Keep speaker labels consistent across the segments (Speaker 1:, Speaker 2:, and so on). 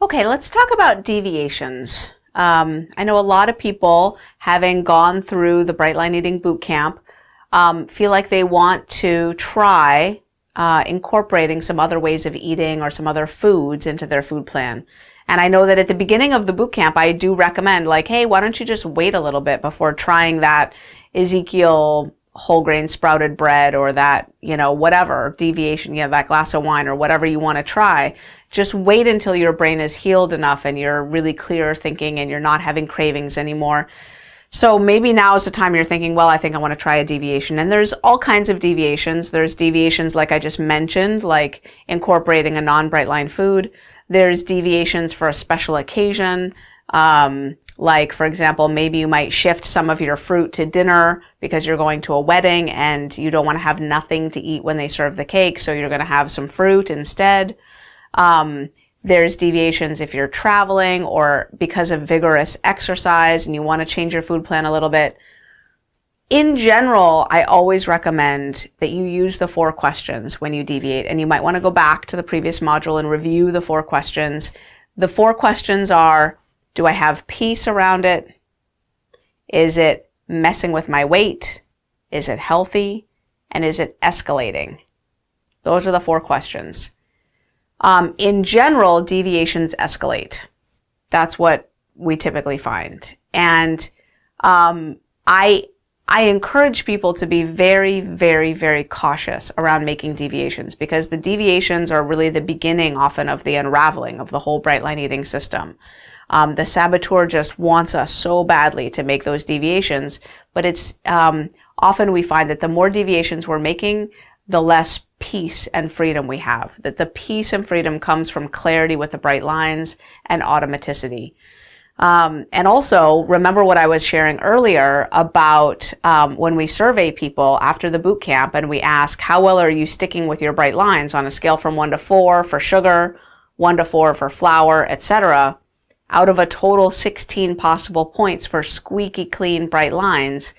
Speaker 1: Okay, let's talk about deviations. I know a lot of people, having gone through the Bright Line Eating Bootcamp, feel like they want to try incorporating some other ways of eating or some other foods into their food plan. And I know that at the beginning of the bootcamp, I do recommend, like, hey, why don't you just wait a little bit before trying that Ezekiel whole grain sprouted bread or that, whatever deviation, that glass of wine or whatever you want to try. Just wait until your brain is healed enough and you're really clear thinking and you're not having cravings anymore. So maybe now is the time you're thinking, well, I think I want to try a deviation. And there's all kinds of deviations. There's deviations like I just mentioned, like incorporating a non-bright line food. There's deviations for a special occasion. Like, for example, maybe you might shift some of your fruit to dinner because you're going to a wedding and you don't want to have nothing to eat when they serve the cake, so you're going to have some fruit instead. There's deviations if you're traveling or because of vigorous exercise and you want to change your food plan a little bit. In general, I always recommend that you use the 4 questions when you deviate, and you might want to go back to the previous module and review the 4 questions. The 4 questions are: do I have peace around it? Is it messing with my weight? Is it healthy? And is it escalating? Those are the 4 questions. In general, deviations escalate. That's what we typically find. And I encourage people to be very, very, very cautious around making deviations, because the deviations are really the beginning often of the unraveling of the whole Bright Line Eating system. The saboteur just wants us so badly to make those deviations, but it's often we find that the more deviations we're making, the less peace and freedom we have. That the peace and freedom comes from clarity with the bright lines and automaticity. And also, remember what I was sharing earlier about when we survey people after the boot camp and we ask, how well are you sticking with your bright lines on a scale from 1 to 4 for sugar, 1 to 4 for flour, etc. Out of a total 16 possible points for squeaky clean bright lines,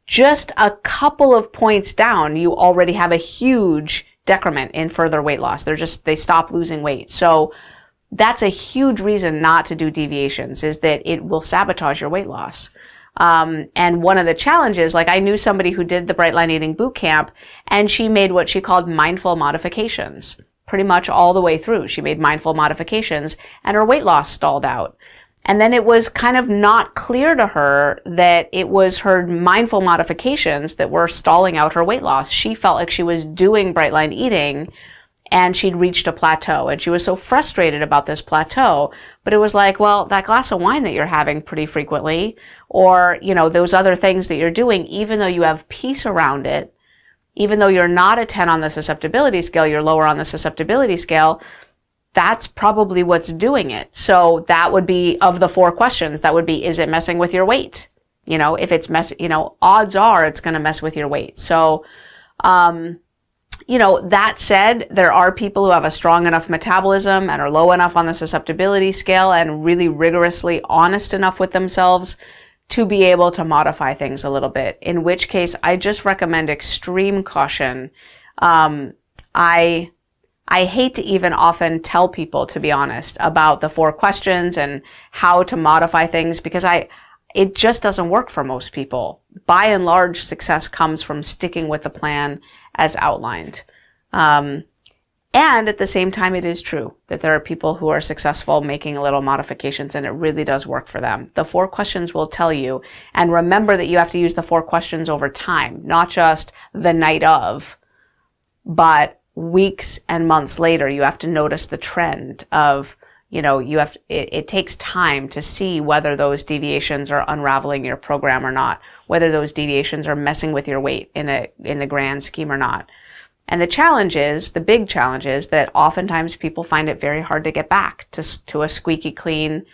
Speaker 1: just a couple of points down, you already have a huge decrement in further weight loss. They stop losing weight. So that's a huge reason not to do deviations, is that it will sabotage your weight loss. And one of the challenges, like I knew somebody who did the Bright Line Eating Bootcamp, and she made what she called mindful modifications. Pretty much all the way through. She made mindful modifications and her weight loss stalled out. And then it was kind of not clear to her that it was her mindful modifications that were stalling out her weight loss. She felt like she was doing Bright Line Eating and she'd reached a plateau, and she was so frustrated about this plateau. But it was like, well, that glass of wine that you're having pretty frequently, or, those other things that you're doing, even though you have peace around it, even though you're not a 10 on the susceptibility scale, you're lower on the susceptibility scale, that's probably what's doing it. So that would be, of the 4 questions, that would be, is it messing with your weight? If it's odds are it's going to mess with your weight. So, that said, there are people who have a strong enough metabolism and are low enough on the susceptibility scale and really rigorously honest enough with themselves to be able to modify things a little bit, in which case I just recommend extreme caution. I hate to even often tell people, to be honest, about the 4 questions and how to modify things, because it just doesn't work for most people. By and large, success comes from sticking with the plan as outlined. And at the same time, it is true that there are people who are successful making little modifications, and it really does work for them. The 4 questions will tell you, and remember that you have to use the 4 questions over time, not just the night of, but weeks and months later. You have to notice the trend of, it takes time to see whether those deviations are unraveling your program or not, whether those deviations are messing with your weight in the grand scheme or not. And the big challenge is that oftentimes people find it very hard to get back to a squeaky clean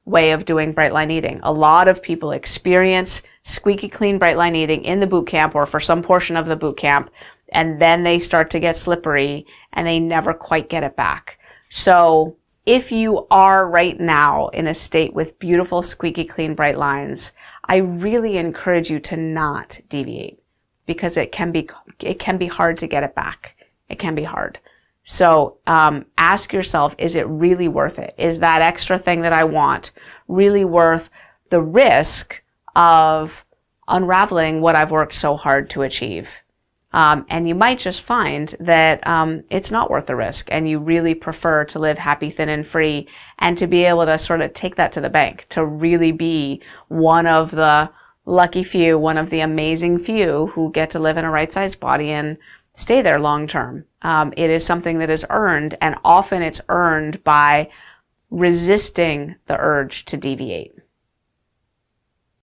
Speaker 1: way of doing Bright Line Eating. A lot of people experience squeaky clean Bright Line Eating in the boot camp or for some portion of the boot camp, and then they start to get slippery and they never quite get it back. So if you are right now in a state with beautiful squeaky clean bright lines, I really encourage you to not deviate, because it can be hard to get it back. It can be hard. So ask yourself, is it really worth it? Is that extra thing that I want really worth the risk of unraveling what I've worked so hard to achieve? And you might just find that it's not worth the risk, and you really prefer to live happy, thin, and free, and to be able to sort of take that to the bank, to really be one of the lucky few, one of the amazing few who get to live in a right-sized body and stay there long term. It is something that is earned, and often it's earned by resisting the urge to deviate.